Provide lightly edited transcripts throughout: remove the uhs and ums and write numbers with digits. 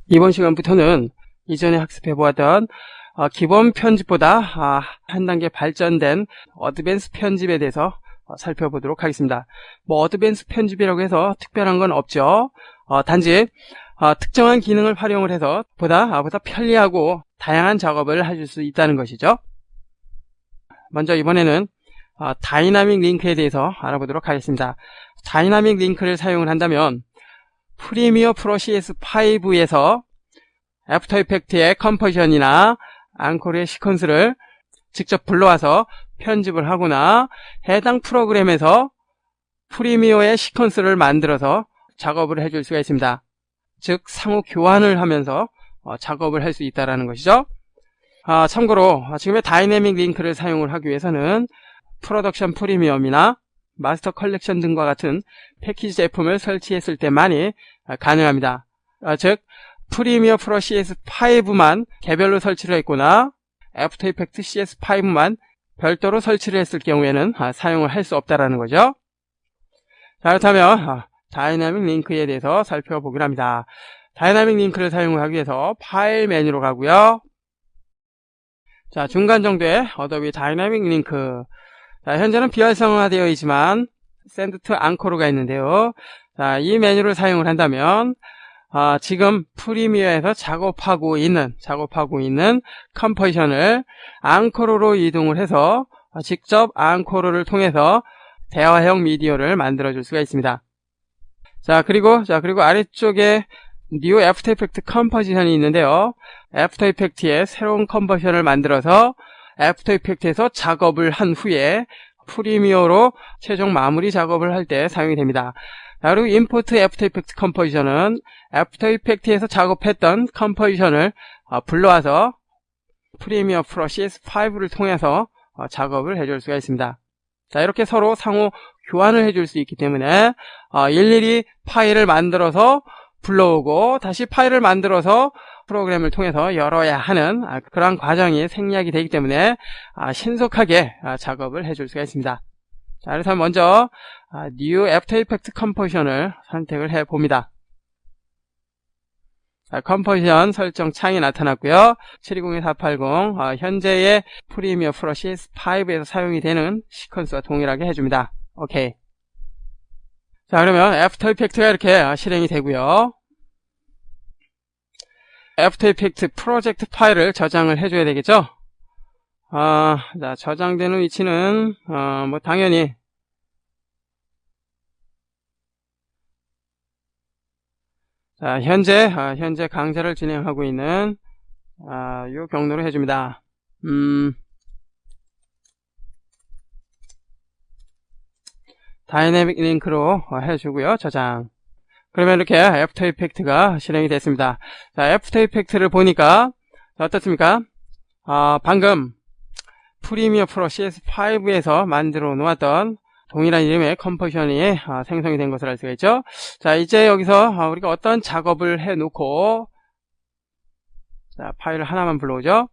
이번 시간부터는 이전에 학습해보았던 기본 편집보다 한 단계 발전된 어드밴스 편집에 대해서 살펴보도록 하겠습니다. 어드밴스 편집이라고 해서 특별한 건 없죠. 단지 특정한 기능을 활용을 해서 보다 편리하고 다양한 작업을 하실 수 있다는 것이죠. 먼저 이번에는 다이나믹 링크에 대해서 알아보도록 하겠습니다. 다이나믹 링크를 사용을 한다면 프리미어 프로 CS5에서 애프터 이펙트의 컴포지션이나 앙코르의 시퀀스를 직접 불러와서 편집을 하거나 해당 프로그램에서 프리미어의 시퀀스를 만들어서 작업을 해줄 수가 있습니다. 즉 상호 교환을 하면서 작업을 할 수 있다는 것이죠. 참고로 지금의 다이내믹 링크를 사용을 하기 위해서는 프로덕션 프리미엄이나 마스터 컬렉션 등과 같은 패키지 제품을 설치했을 때만이 가능합니다. 즉 프리미어 프로 CS5만 개별로 설치를 했거나 애프터 이펙트 CS5만 별도로 설치를 했을 경우에는 사용을 할 수 없다는 거죠. 자, 그렇다면 다이나믹 링크에 대해서 살펴보기로 합니다. 다이나믹 링크를 사용을 하기 위해서 파일 메뉴로 가고요. 자, 중간 정도의 어도비 다이나믹 링크. 자, 현재는 비활성화되어 있지만 샌드 투 앙코르가 있는데요. 자, 이 메뉴를 사용을 한다면 지금 프리미어에서 작업하고 있는 컴포지션을 앙코르로 이동을 해서 직접 앙코르를 통해서 대화형 미디어를 만들어 줄 수가 있습니다. 자, 그리고 아래쪽에 뉴 애프터 이펙트 컴포지션이 있는데요. 애프터 이펙트의 새로운 컴포지션을 만들어서 애프터 이펙트에서 작업을 한 후에 프리미어로 최종 마무리 작업을 할 때 사용이 됩니다. 자, 그리고 임포트 애프터 이펙트 컴포지션은 애프터 이펙트에서 작업했던 컴포지션을 불러와서 프리미어 프로 CS5를 통해서 작업을 해줄 수가 있습니다. 자, 이렇게 서로 상호 교환을 해줄 수 있기 때문에 일일이 파일을 만들어서 불러오고 다시 파일을 만들어서 프로그램을 통해서 열어야 하는 그러한 과정이 생략이 되기 때문에 신속하게 작업을 해줄 수가 있습니다. 자, 그래서 먼저 New After Effects 컴포지션을 선택을 해봅니다. 자, 컴포지션 설정 창이 나타났고요. 720480 현재의 프리미어 프로 CS5에서 사용이 되는 시퀀스와 동일하게 해줍니다. 오케이. 자, 그러면 애프터 이펙트가 이렇게 실행이 되고요. 애프터 이펙트 프로젝트 파일을 저장을 해줘야 되겠죠? 자, 저장되는 위치는 당연히 자, 현재 강좌를 진행하고 있는 요 경로로 해줍니다. 다이내믹 링크로 해주고요. 저장. 그러면 이렇게 애프터 이펙트가 실행이 됐습니다. 자, 애프터 이펙트를 보니까 어떻습니까? 방금 프리미어 프로 CS5에서 만들어 놓았던 동일한 이름의 컴포지션이 생성이 된 것을 알 수가 있죠. 자, 이제 여기서 우리가 어떤 작업을 해놓고 자, 파일을 하나만 불러오죠.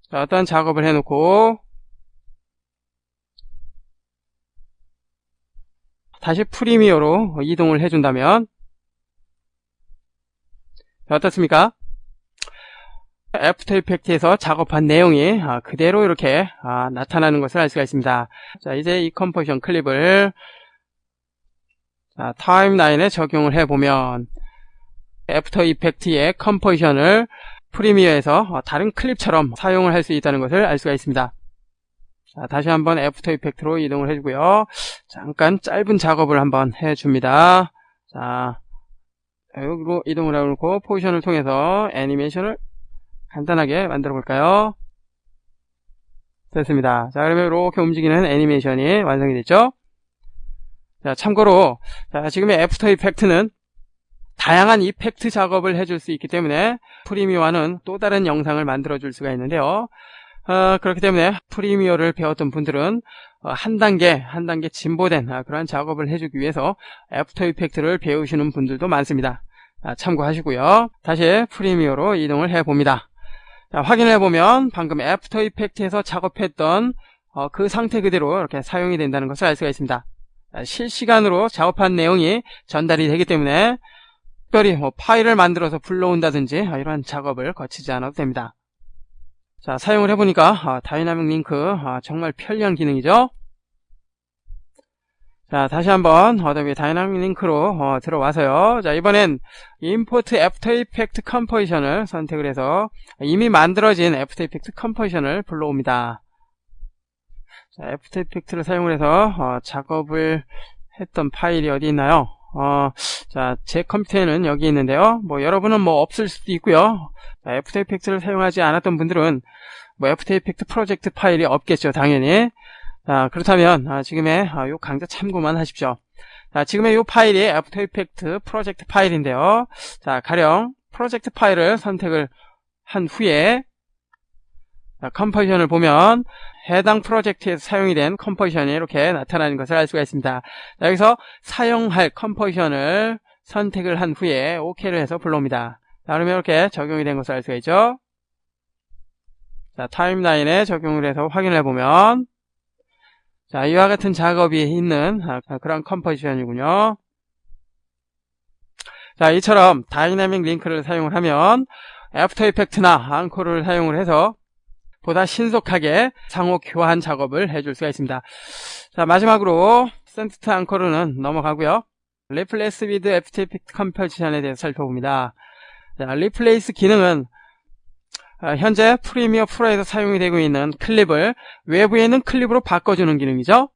자, 어떤 작업을 해놓고 다시 프리미어로 이동을 해준다면 어떻습니까? 애프터 이펙트에서 작업한 내용이 그대로 이렇게 나타나는 것을 알 수가 있습니다. 자, 이제 이 컴포지션 클립을 타임라인에 적용을 해보면 애프터 이펙트의 컴포지션을 프리미어에서 다른 클립처럼 사용을 할 수 있다는 것을 알 수가 있습니다. 자, 다시 한번 애프터 이펙트로 이동을 해주고요. 잠깐 짧은 작업을 한번 해줍니다. 자, 여기로 이동을 해놓고 포지션을 통해서 애니메이션을 간단하게 만들어 볼까요? 됐습니다. 자, 그러면 이렇게 움직이는 애니메이션이 완성이 됐죠? 자, 참고로 지금의 애프터 이펙트는 다양한 이펙트 작업을 해줄 수 있기 때문에 프리미어와는 또 다른 영상을 만들어 줄 수가 있는데요. 그렇기 때문에 프리미어를 배웠던 분들은 한 단계 진보된 그런 작업을 해주기 위해서 애프터 이펙트를 배우시는 분들도 많습니다. 참고하시고요. 다시 프리미어로 이동을 해봅니다. 자, 확인해보면 방금 애프터 이펙트에서 작업했던 그 상태 그대로 이렇게 사용이 된다는 것을 알 수가 있습니다. 실시간으로 작업한 내용이 전달이 되기 때문에 특별히 파일을 만들어서 불러온다든지 이러한 작업을 거치지 않아도 됩니다. 자, 사용을 해보니까 다이나믹 링크 정말 편리한 기능이죠. 자, 다시 한번 어도비 다이나믹 링크로 들어와서요. 자, 이번엔 임포트 애프터 이펙트 컴포지션을 선택을 해서 이미 만들어진 애프터 이펙트 컴포지션을 불러옵니다. 자, 애프터 이펙트를 사용을 해서 작업을 했던 파일이 어디 있나요? 자, 제 컴퓨터에는 여기 있는데요. 여러분은 없을 수도 있고요. 자, 애프터 이펙트를 사용하지 않았던 분들은 애프터 이펙트 프로젝트 파일이 없겠죠, 당연히. 자, 그렇다면 지금의 요 강좌 참고만 하십시오. 자, 지금의 요 파일이 애프터 이펙트 프로젝트 파일인데요. 자, 가령 프로젝트 파일을 선택을 한 후에 컴포지션을 보면 해당 프로젝트에서 사용이 된 컴포지션이 이렇게 나타나는 것을 알 수가 있습니다. 자, 여기서 사용할 컴포지션을 선택을 한 후에 OK를 해서 불러옵니다. 자, 그러면 이렇게 적용이 된 것을 알 수가 있죠. 자, 타임라인에 적용을 해서 확인을 해보면 자, 이와 같은 작업이 있는 그런 컴포지션이군요. 자, 이처럼 다이나믹 링크를 사용을 하면 애프터 이펙트나 앙코를 사용을 해서 보다 신속하게 상호 교환 작업을 해줄 수가 있습니다. 자, 마지막으로 센트 앙코르는 넘어가고요. 리플레이스 위드 애프터 이펙트 컴포지션에 대해서 살펴봅니다. 자, 리플레이스 기능은 현재 프리미어 프로에서 사용이 되고 있는 클립을 외부에 있는 클립으로 바꿔주는 기능이죠.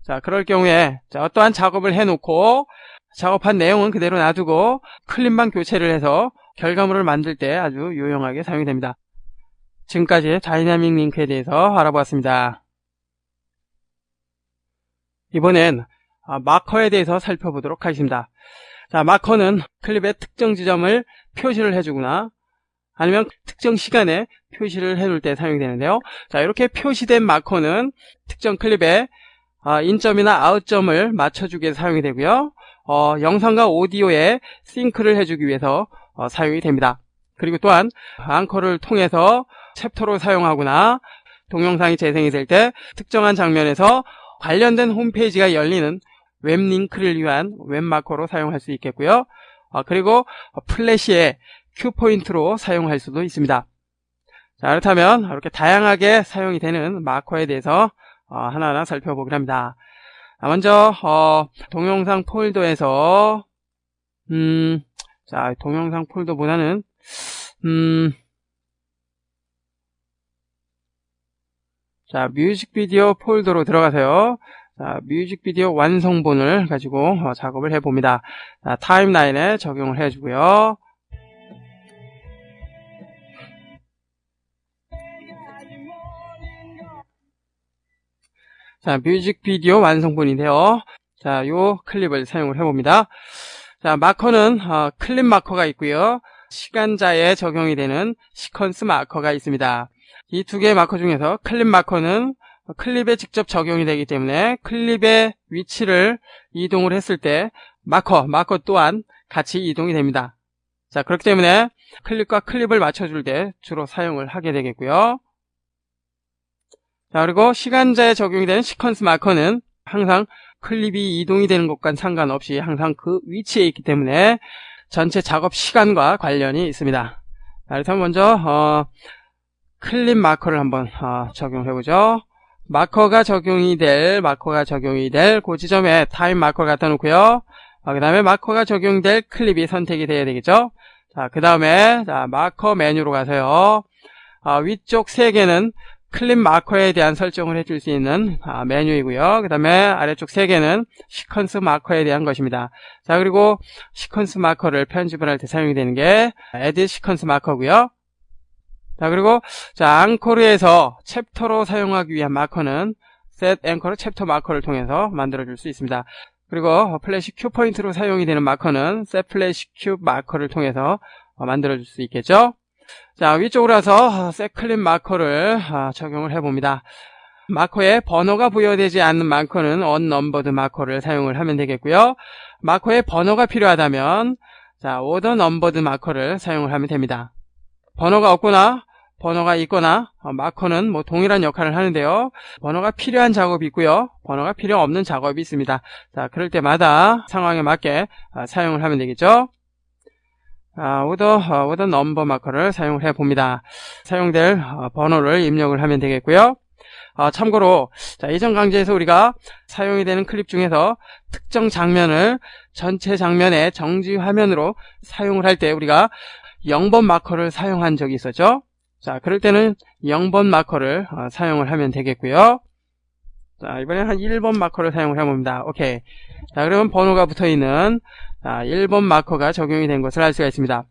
자, 그럴 경우에 어떠한 작업을 해놓고 작업한 내용은 그대로 놔두고 클립만 교체를 해서 결과물을 만들 때 아주 유용하게 사용이 됩니다. 지금까지 다이나믹 링크에 대해서 알아보았습니다. 이번엔 마커에 대해서 살펴보도록 하겠습니다. 자, 마커는 클립의 특정 지점을 표시를 해주거나 아니면 특정 시간에 표시를 해놓을 때 사용이 되는데요. 자, 이렇게 표시된 마커는 특정 클립에 인점이나 아웃점을 맞춰주기 위해서 사용이 되고요. 영상과 오디오에 싱크를 해주기 위해서 사용이 됩니다. 그리고 또한 앙커를 통해서 챕터로 사용하거나 동영상이 재생이 될 때 특정한 장면에서 관련된 홈페이지가 열리는 웹링크를 위한 웹마커로 사용할 수 있겠고요. 그리고 플래시의 큐포인트로 사용할 수도 있습니다. 자, 그렇다면 이렇게 다양하게 사용이 되는 마커에 대해서 하나하나 살펴보기로 합니다. 먼저 동영상 폴더에서 자, 동영상 폴더보다는 자, 뮤직비디오 폴더로 들어가세요. 자, 뮤직비디오 완성본을 가지고 작업을 해봅니다. 자, 타임라인에 적용을 해주고요. 자, 뮤직비디오 완성본인데요. 자, 요 클립을 사용을 해봅니다. 자, 마커는 클립 마커가 있고요. 시간자에 적용이 되는 시퀀스 마커가 있습니다. 이 두 개의 마커 중에서 클립 마커는 클립에 직접 적용이 되기 때문에 클립의 위치를 이동을 했을 때 마커 또한 같이 이동이 됩니다. 자, 그렇기 때문에 클립과 클립을 맞춰줄 때 주로 사용을 하게 되겠고요. 자, 그리고 시간자에 적용이 되는 시퀀스 마커는 항상 클립이 이동이 되는 것과는 상관없이 항상 그 위치에 있기 때문에 전체 작업 시간과 관련이 있습니다. 자, 그래서 먼저 클립 마커를 한번 적용해보죠. 마커가 적용이 될 그 지점에 타임 마커를 갖다 놓고요. 그 다음에 마커가 적용될 클립이 선택이 돼야 되겠죠. 자, 그 다음에 마커 메뉴로 가세요. 위쪽 3개는 클립 마커에 대한 설정을 해줄 수 있는 메뉴이고요. 그 다음에 아래쪽 3개는 시퀀스 마커에 대한 것입니다. 자, 그리고 시퀀스 마커를 편집을 할 때 사용이 되는 게 Add 시퀀스 마커고요. 자, 그리고 앙코르에서 챕터로 사용하기 위한 마커는 Set 앵커르 챕터 마커를 통해서 만들어줄 수 있습니다. 그리고 플래시 큐 포인트로 사용이 되는 마커는 Set 플래시 큐 마커를 통해서 만들어줄 수 있겠죠. 자, 위쪽으로 와서 Set 클립 마커를 적용을 해봅니다. 마커에 번호가 부여되지 않는 마커는 언넘버드 마커를 사용을 하면 되겠고요. 마커에 번호가 필요하다면 오더 넘버드 마커를 사용을 하면 됩니다. 번호가 없거나 번호가 있거나 마커는 동일한 역할을 하는데요. 번호가 필요한 작업이 있고요. 번호가 필요 없는 작업이 있습니다. 자, 그럴 때마다 상황에 맞게 사용을 하면 되겠죠. 오더 넘버 마커를 사용을 해봅니다. 사용될 번호를 입력을 하면 되겠고요. 참고로 이전 강좌에서 우리가 사용이 되는 클립 중에서 특정 장면을 전체 장면의 정지 화면으로 사용을 할 때 우리가 0번 마커를 사용한 적이 있었죠. 자, 그럴 때는 0번 마커를 사용을 하면 되겠고요. 자, 이번엔 한 1번 마커를 사용을 해봅니다. 오케이. 자, 그러면 번호가 붙어있는 1번 마커가 적용이 된 것을 알 수가 있습니다.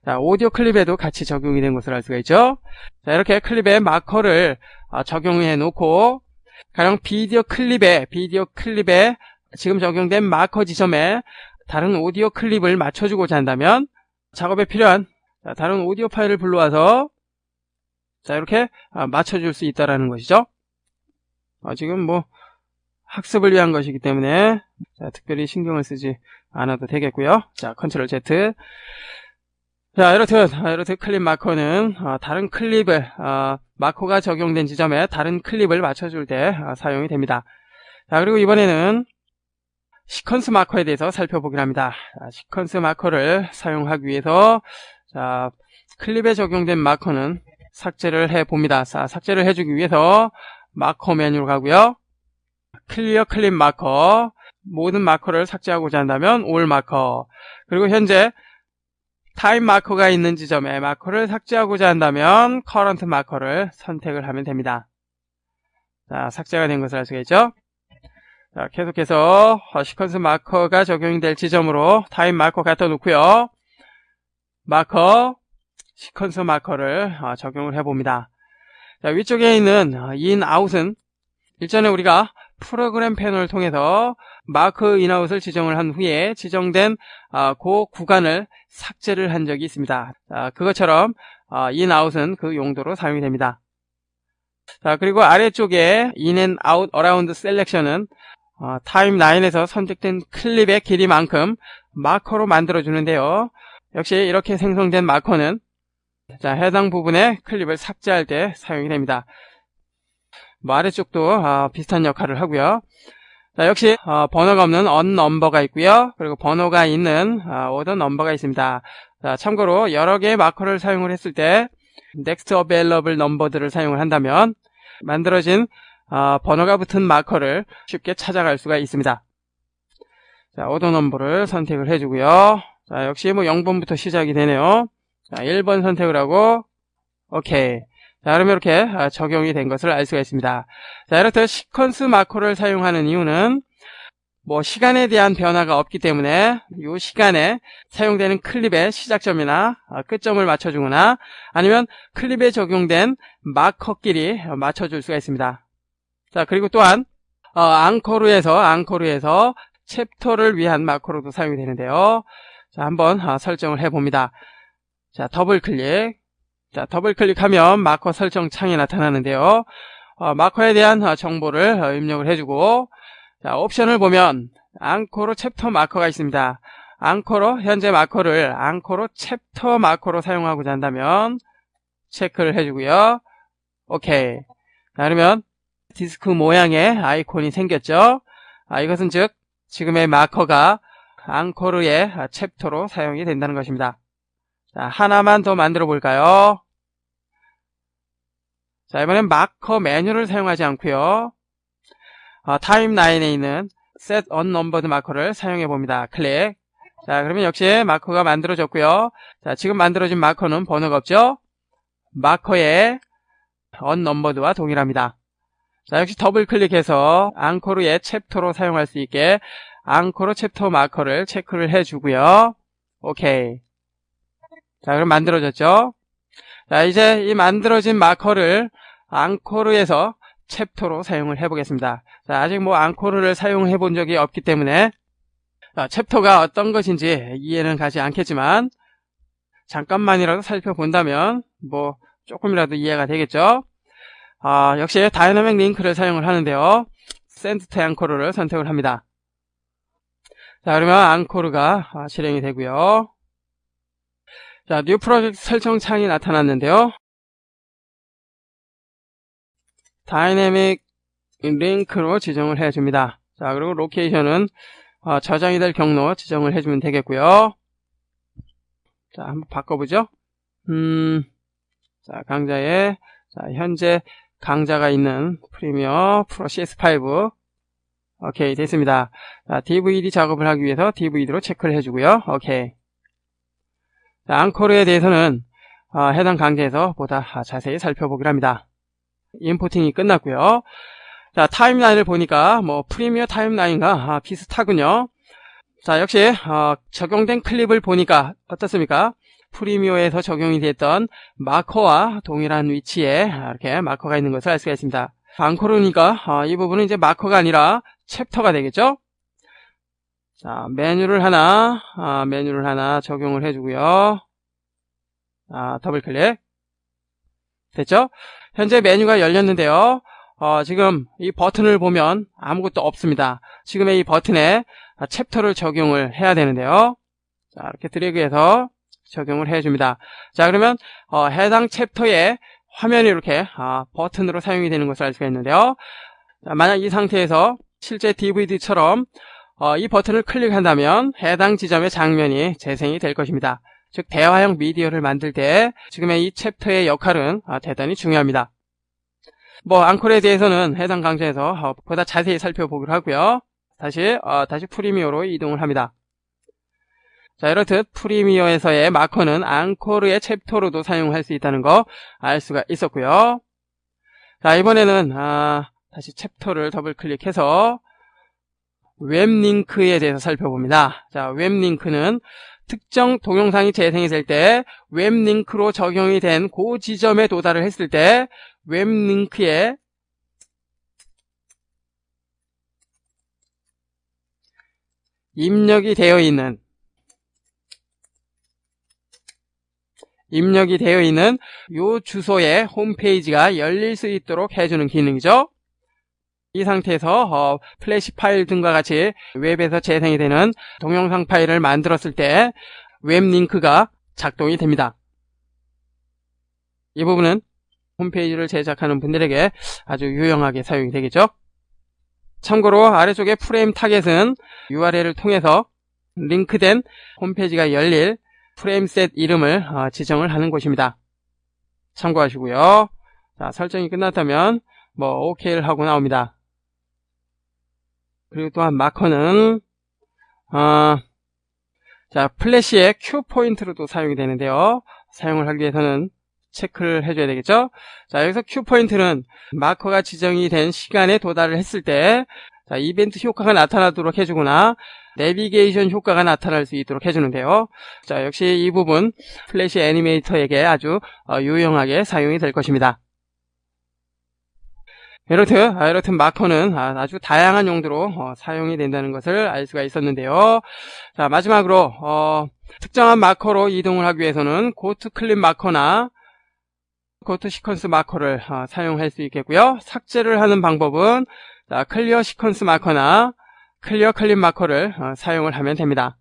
자, 오디오 클립에도 같이 적용이 된 것을 알 수가 있죠. 자, 이렇게 클립에 마커를 적용해 놓고 가령 비디오 클립에 지금 적용된 마커 지점에 다른 오디오 클립을 맞춰주고자 한다면 작업에 필요한 다른 오디오 파일을 불러와서 자, 이렇게 맞춰줄 수 있다라는 것이죠. 지금 뭐 학습을 위한 것이기 때문에 자, 특별히 신경을 쓰지 않아도 되겠고요. 자, 컨트롤 Z. 자, 이렇듯 클립 마커는 다른 클립을 마커가 적용된 지점에 다른 클립을 맞춰줄 때 사용이 됩니다. 자, 그리고 이번에는 시퀀스 마커에 대해서 살펴보긴 합니다. 시퀀스 마커를 사용하기 위해서 자, 클립에 적용된 마커는 삭제를 해봅니다. 자, 삭제를 해주기 위해서 마커 메뉴로 가고요. 클리어 클립 마커, 모든 마커를 삭제하고자 한다면 올 마커, 그리고 현재 타임 마커가 있는 지점에 마커를 삭제하고자 한다면 커런트 마커를 선택을 하면 됩니다. 자, 삭제가 된 것을 알 수가 있죠. 자, 계속해서 시퀀스 마커가 적용이 될 지점으로 타임 마커 갖다 놓고요. 마커, 시퀀스 마커를 적용을 해봅니다. 자, 위쪽에 있는 인, 아웃은 일전에 우리가 프로그램 패널을 통해서 마크 인아웃을 지정을 한 후에 지정된 그 구간을 삭제를 한 적이 있습니다. 그것처럼 인아웃은 그 용도로 사용이 됩니다. 자, 그리고 아래쪽에 in and out around selection은 타임라인에서 선택된 클립의 길이만큼 마커로 만들어 주는데요. 역시 이렇게 생성된 마커는 자, 해당 부분의 클립을 삭제할 때 사용이 됩니다. 뭐 아래쪽도 비슷한 역할을 하고요. 자, 역시 번호가 없는 언넘버가 있고요. 그리고 번호가 있는 오더 넘버가 있습니다. 자, 참고로 여러 개의 마커를 사용을 했을 때 next available number들을 사용을 한다면 만들어진 번호가 붙은 마커를 쉽게 찾아갈 수가 있습니다. 자, 오더 넘버를 선택을 해주고요. 자, 역시 뭐 0번부터 시작이 되네요. 자, 1번 선택을 하고 오케이. 자, 그러면 이렇게 적용이 된 것을 알 수가 있습니다. 자, 이렇듯 시퀀스 마커를 사용하는 이유는 뭐 시간에 대한 변화가 없기 때문에 이 시간에 사용되는 클립의 시작점이나 끝점을 맞춰주거나 아니면 클립에 적용된 마커끼리 맞춰줄 수가 있습니다. 자, 그리고 또한 앙코르에서 챕터를 위한 마커로도 사용이 되는데요. 자, 한번 설정을 해봅니다. 자, 더블 클릭. 자, 더블 클릭하면 마커 설정 창이 나타나는데요. 마커에 대한 정보를 입력을 해주고, 자, 옵션을 보면 앙코르 챕터 마커가 있습니다. 현재 마커를 앙코르 챕터 마커로 사용하고자 한다면 체크를 해주고요. 오케이. 자, 그러면 디스크 모양의 아이콘이 생겼죠. 이것은 즉 지금의 마커가 앙코르의 챕터로 사용이 된다는 것입니다. 자, 하나만 더 만들어 볼까요? 자, 이번엔 마커 메뉴를 사용하지 않고요. 타임라인에 있는 Set Unnumbered 마커를 사용해 봅니다. 클릭. 자, 그러면 역시 마커가 만들어졌고요. 자, 지금 만들어진 마커는 번호가 없죠? 마커의 Unnumbered와 동일합니다. 자, 역시 더블 클릭해서 앙코르의 챕터로 사용할 수 있게 앙코르 챕터 마커를 체크를 해주고요. 오케이. 자, 그럼 만들어졌죠? 자, 이제 이 만들어진 마커를 앙코르에서 챕터로 사용을 해보겠습니다. 자, 아직 뭐 앙코르를 사용해 본 적이 없기 때문에 챕터가 어떤 것인지 이해는 가지 않겠지만 잠깐만이라도 살펴본다면 뭐 조금이라도 이해가 되겠죠? 역시 다이나믹 링크를 사용을 하는데요. Send to 앙코르를 선택을 합니다. 자, 그러면 앙코르가 실행이 되고요. 자, 뉴 프로젝트 설정 창이 나타났는데요. 다이내믹 링크로 지정을 해줍니다. 자, 그리고 로케이션은 저장이 될 경로 지정을 해주면 되겠고요. 자, 한번 바꿔보죠. 자, 강좌에, 자, 현재 강좌가 있는 프리미어 프로 CS5. 오케이, 됐습니다. 자, DVD 작업을 하기 위해서 DVD로 체크를 해주고요. 오케이. 자, 앙코르에 대해서는 해당 강좌에서 보다 자세히 살펴보기로 합니다. 임포팅이 끝났고요. 자, 타임라인을 보니까 뭐 프리미어 타임라인과 비슷하군요. 자, 역시 적용된 클립을 보니까 어떻습니까? 프리미어에서 적용이 됐던 마커와 동일한 위치에 이렇게 마커가 있는 것을 알 수가 있습니다. 앙코르니까 이 부분은 이제 마커가 아니라 챕터가 되겠죠? 자, 메뉴를 하나 적용을 해주고요. 더블 클릭. 됐죠? 현재 메뉴가 열렸는데요. 지금 이 버튼을 보면 아무것도 없습니다. 지금의 이 버튼에 챕터를 적용을 해야 되는데요. 자, 이렇게 드래그해서 적용을 해줍니다. 자, 그러면 해당 챕터의 화면이 이렇게 버튼으로 사용이 되는 것을 알 수가 있는데요. 자, 만약 이 상태에서 실제 DVD처럼 이 버튼을 클릭한다면 해당 지점의 장면이 재생이 될 것입니다. 즉 대화형 미디어를 만들 때 지금의 이 챕터의 역할은 대단히 중요합니다. 뭐 앙코르에 대해서는 해당 강좌에서 보다 자세히 살펴보기로 하고요. 다시 프리미어로 이동을 합니다. 자, 이렇듯 프리미어에서의 마커는 앙코르의 챕터로도 사용할 수 있다는 거 알 수가 있었고요. 자, 이번에는 다시 챕터를 더블 클릭해서 웹링크에 대해서 살펴봅니다. 자, 웹링크는 특정 동영상이 재생이 될 때 웹링크로 적용이 된 그 지점에 도달을 했을 때 웹링크에 입력이 되어 있는 요 주소의 홈페이지가 열릴 수 있도록 해주는 기능이죠. 이 상태에서 플래시 파일 등과 같이 웹에서 재생이 되는 동영상 파일을 만들었을 때 웹링크가 작동이 됩니다. 이 부분은 홈페이지를 제작하는 분들에게 아주 유용하게 사용이 되겠죠. 참고로 아래쪽에 프레임 타겟은 URL을 통해서 링크된 홈페이지가 열릴 프레임셋 이름을 지정을 하는 곳입니다. 참고하시고요. 자, 설정이 끝났다면 OK를 하고 나옵니다. 그리고 또한 마커는 자, 플래시의 큐 포인트로도 사용이 되는데요. 사용을 하기 위해서는 체크를 해줘야 되겠죠. 자, 여기서 큐 포인트는 마커가 지정이 된 시간에 도달을 했을 때 자, 이벤트 효과가 나타나도록 해주거나 내비게이션 효과가 나타날 수 있도록 해주는데요. 자, 역시 이 부분 플래시 애니메이터에게 아주 유용하게 사용이 될 것입니다. 이렇듯 마커는 아주 다양한 용도로 사용이 된다는 것을 알 수가 있었는데요. 자, 마지막으로 특정한 마커로 이동을 하기 위해서는 고트 클립 마커나 고트 시퀀스 마커를 사용할 수 있겠고요. 삭제를 하는 방법은 클리어 시퀀스 마커나 클리어 클립 마커를 사용을 하면 됩니다.